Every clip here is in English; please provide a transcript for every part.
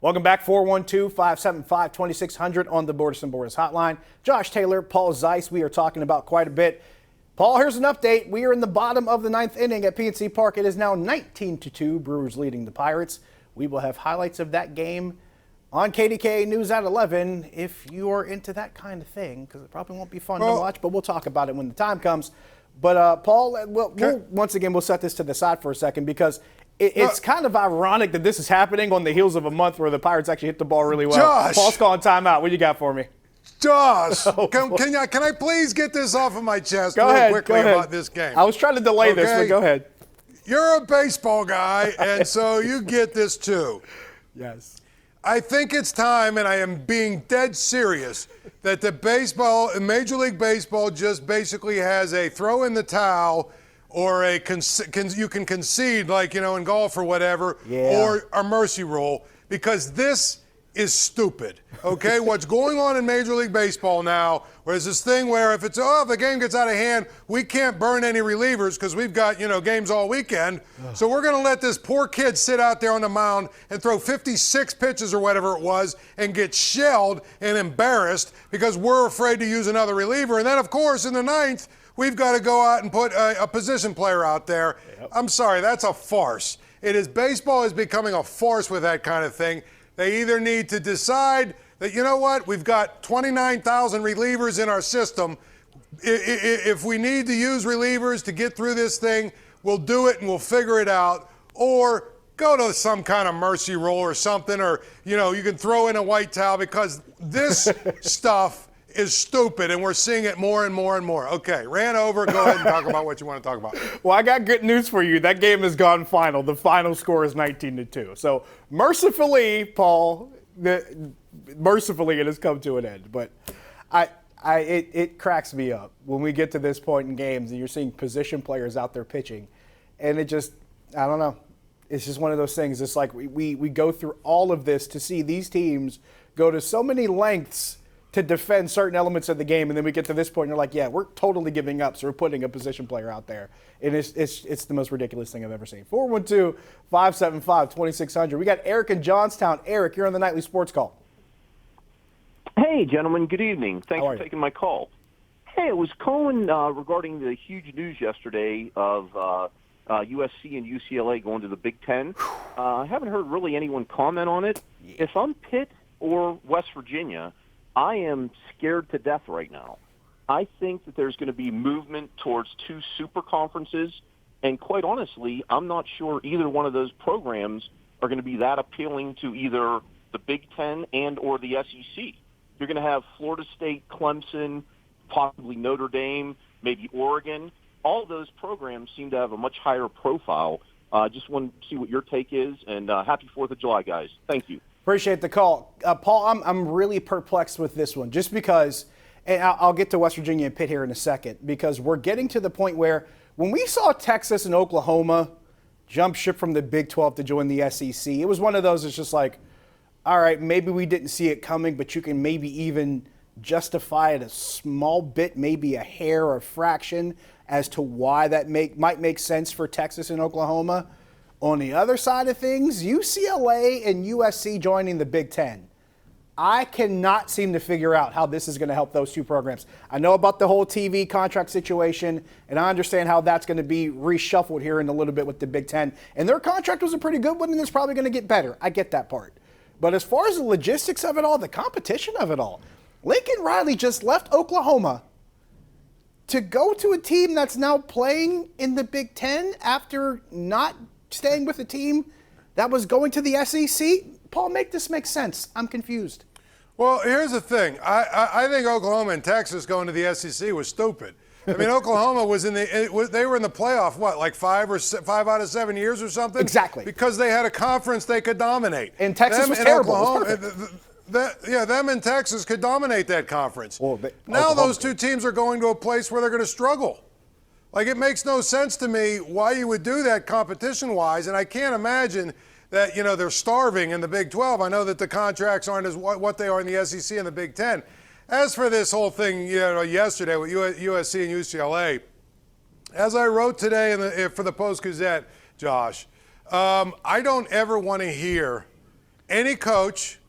Welcome back, 412-575-2600 on the Borders and Borders hotline. Josh Taylor, Paul Zeise, we are talking about quite a bit. Paul, here's an update. We are in the bottom of the ninth inning at PNC Park. It is now 19-2, Brewers leading the Pirates. We will have highlights of that game on KDKA News at 11 if you are into that kind of thing, because it probably won't be fun to watch, but we'll talk about it when the time comes. But, Paul, once again, we'll set this to the side for a second because it's kind of ironic that this is happening on the heels of a month where the Pirates actually hit the ball really well. Josh! Paul's calling timeout. What do you got for me? Josh, can I please get this off of my chest quickly about this game? I was trying to delay this, but go ahead. You're a baseball guy, and so you get this too. Yes. I think it's time, and I am being dead serious, that Major League Baseball just basically has a throw in the towel or you can concede, like, in golf or whatever, or a mercy rule, because this is stupid, okay? What's going on in Major League Baseball now, where there's this thing where if the game gets out of hand, we can't burn any relievers because we've got, games all weekend. So we're going to let this poor kid sit out there on the mound and throw 56 pitches or whatever it was and get shelled and embarrassed because we're afraid to use another reliever. And then, of course, in the ninth, we've got to go out and put a position player out there. Yep. I'm sorry, that's a farce. Baseball is becoming a farce with that kind of thing. They either need to decide that, we've got 29,000 relievers in our system. If we need to use relievers to get through this thing, we'll do it and we'll figure it out. Or go to some kind of mercy rule or something, or, you can throw in a white towel because this stuff is stupid, and we're seeing it more and more and more. Okay, ran over. Go ahead and talk about what you want to talk about. Well, I got good news for you. That game has gone final. The final score is 19-2. So mercifully, Paul, mercifully it has come to an end. But it cracks me up when we get to this point in games and you're seeing position players out there pitching, and it just, I don't know. It's just one of those things. It's like we go through all of this to see these teams go to so many lengths to defend certain elements of the game, and then we get to this point and you're like, yeah, we're totally giving up, so we're putting a position player out there. And it's the most ridiculous thing I've ever seen. 412-575-2600. We got Eric in Johnstown. Eric, you're on the Nightly Sports Call. Hey, gentlemen, good evening. Thanks for taking my call. Hey, I was calling regarding the huge news yesterday of USC and UCLA going to the Big Ten. I haven't heard really anyone comment on it. Yeah. If I'm Pitt or West Virginia, I am scared to death right now. I think that there's going to be movement towards two super conferences, and quite honestly, I'm not sure either one of those programs are going to be that appealing to either the Big Ten and or the SEC. You're going to have Florida State, Clemson, possibly Notre Dame, maybe Oregon. All those programs seem to have a much higher profile. Just want to see what your take is, and happy 4th of July, guys. Thank you. Appreciate the call. Paul, I'm really perplexed with this one just because, and I'll get to West Virginia and Pitt here in a second, because we're getting to the point where when we saw Texas and Oklahoma jump ship from the Big 12 to join the SEC, it was one of those that's just like, all right, maybe we didn't see it coming, but you can maybe even justify it a small bit, maybe a hair or a fraction as to why that might make sense for Texas and Oklahoma. On the other side of things, UCLA and USC joining the Big Ten. I cannot seem to figure out how this is going to help those two programs. I know about the whole TV contract situation, and I understand how that's going to be reshuffled here in a little bit with the Big Ten. And their contract was a pretty good one, and it's probably going to get better. I get that part. But as far as the logistics of it all, the competition of it all, Lincoln Riley just left Oklahoma to go to a team that's now playing in the Big Ten after not staying with a team that was going to the SEC. Paul, make this make sense. I'm confused. Well, here's the thing. I think Oklahoma and Texas going to the SEC was stupid. I mean, Oklahoma was they were in the playoff, like 5 out of 7 years or something? Exactly. Because they had a conference they could dominate. And Texas was terrible. Them and Texas could dominate that conference. Well, now those two teams are going to a place where they're going to struggle. Like, it makes no sense to me why you would do that competition-wise, and I can't imagine that, they're starving in the Big 12. I know that the contracts aren't as what they are in the SEC and the Big 10. As for this whole thing, yesterday with USC and UCLA, as I wrote today for the Post-Gazette, Josh, I don't ever want to hear any coach,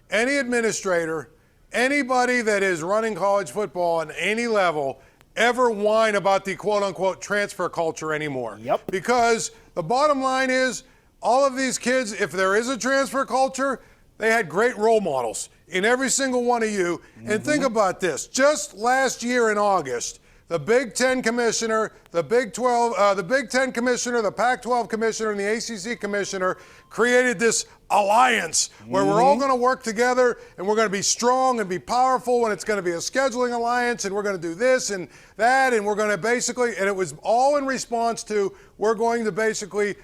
any administrator, anybody that is running college football on any level ever whine about the quote-unquote transfer culture anymore. Yep. Because the bottom line is, all of these kids, if there is a transfer culture, they had great role models in every single one of you. And think about this. Just last year in August, the Big Ten commissioner, the Big 12, the Big Ten commissioner, the Pac-12 commissioner, and the ACC commissioner created this alliance where we're all going to work together and we're going to be strong and be powerful, and it's going to be a scheduling alliance, and we're going to do this and that, and we're going to basically, and it was all in response to, we're going to basically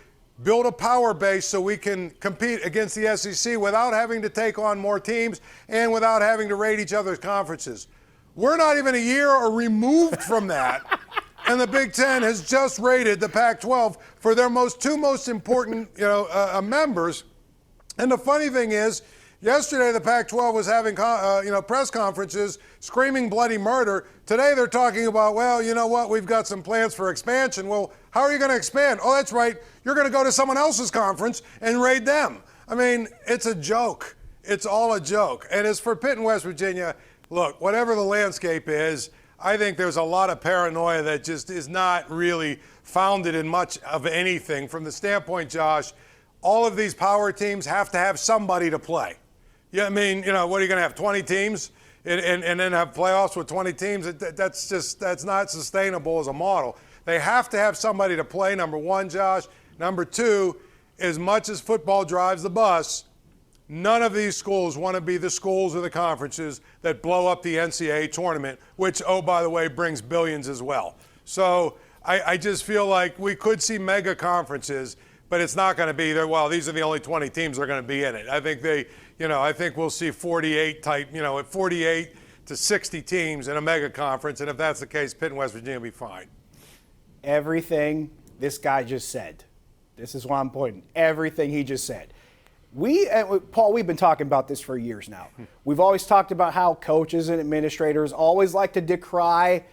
build a power base so we can compete against the SEC without having to take on more teams and without having to raid each other's conferences. We're not even a year removed from that, and the Big Ten has just raided the Pac-12 for their two most important, members. And the funny thing is, yesterday the Pac-12 was having, press conferences screaming bloody murder. Today they're talking about, well, you know what, we've got some plans for expansion. Well, how are you going to expand? Oh, that's right, you're going to go to someone else's conference and raid them. I mean, it's a joke. It's all a joke. And as for Pitt and West Virginia, look, whatever the landscape is, I think there's a lot of paranoia that just is not really founded in much of anything. From the standpoint, Josh, all of these power teams have to have somebody to play. Yeah, I mean, what are you going to have, 20 teams and then have playoffs with 20 teams? That's not sustainable as a model. They have to have somebody to play, number one, Josh. Number two, as much as football drives the bus, none of these schools want to be the schools or the conferences that blow up the NCAA tournament, which, oh, by the way, brings billions as well. So I just feel like we could see mega conferences, but it's not going to be there. Well, these are the only 20 teams that are going to be in it. I think I think we'll see 48 type, 48 to 60 teams in a mega conference. And if that's the case, Pitt and West Virginia will be fine. Everything this guy just said. This is why I'm pointing. Everything he just said. Paul, we've been talking about this for years now. We've always talked about how coaches and administrators always like to decry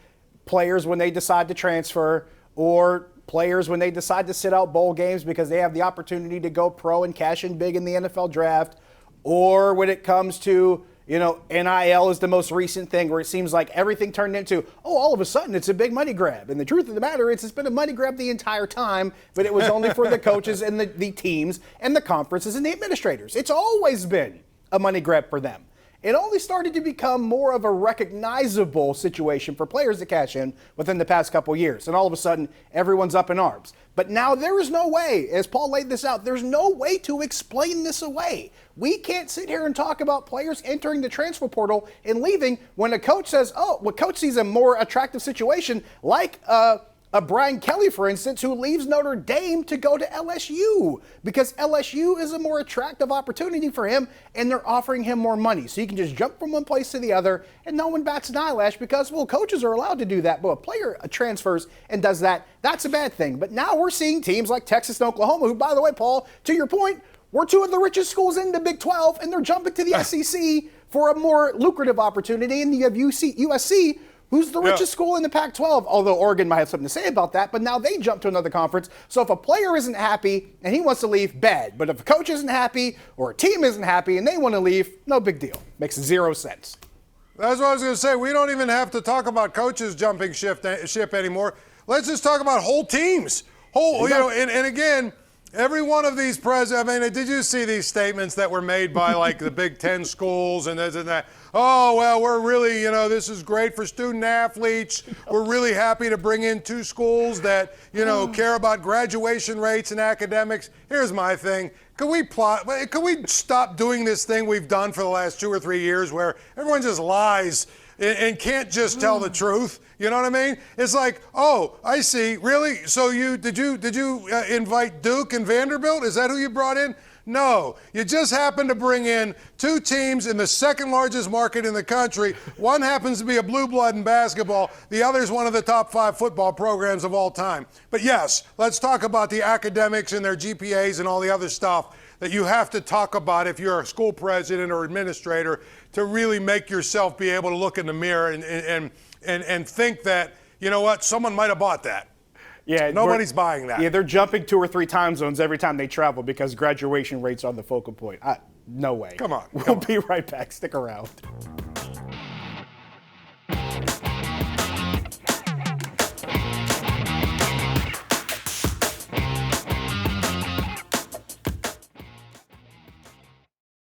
players when they decide to transfer, or players when they decide to sit out bowl games because they have the opportunity to go pro and cash in big in the NFL draft, or when it comes to, NIL is the most recent thing where it seems like everything turned into, all of a sudden it's a big money grab. And the truth of the matter is it's been a money grab the entire time, but it was only for the coaches and the teams and the conferences and the administrators. It's always been a money grab for them. It only started to become more of a recognizable situation for players to cash in within the past couple years. And all of a sudden, everyone's up in arms. But now there is no way, as Paul laid this out, there's no way to explain this away. We can't sit here and talk about players entering the transfer portal and leaving when a coach says, coach sees a more attractive situation, like a Brian Kelly, for instance, who leaves Notre Dame to go to LSU because LSU is a more attractive opportunity for him and they're offering him more money. So he can just jump from one place to the other and no one bats an eyelash because, coaches are allowed to do that. But a player transfers and does that, that's a bad thing. But now we're seeing teams like Texas and Oklahoma, who, by the way, Paul, to your point, we're two of the richest schools in the Big 12 and they're jumping to the SEC for a more lucrative opportunity. And you have USC, who's the richest school in the Pac-12, although Oregon might have something to say about that, but now they jump to another conference. So if a player isn't happy and he wants to leave, bad. But if a coach isn't happy or a team isn't happy and they want to leave, no big deal. Makes zero sense. That's what I was going to say. We don't even have to talk about coaches jumping ship anymore. Let's just talk about whole teams. And again, every one of these did you see these statements that were made by like the Big Ten schools and this and that? Oh, well, we're really, this is great for student athletes. We're really happy to bring in two schools that, care about graduation rates and academics. Here's my thing. Could we stop doing this thing we've done for the last 2 or 3 years where everyone just lies and can't just tell the truth? You know what I mean? It's like, oh, I see. Really? So did you invite Duke and Vanderbilt? Is that who you brought in? No. You just happened to bring in two teams in the second largest market in the country. One happens to be a blue blood in basketball. The other is one of the top 5 football programs of all time. But yes, let's talk about the academics and their GPAs and all the other stuff that you have to talk about if you're a school president or administrator to really make yourself be able to look in the mirror and think that, someone might have bought that. Yeah, Nobody's buying that. Yeah, they're jumping 2 or 3 time zones every time they travel because graduation rates are the focal point. No way. Come on. We'll be right back. Stick around.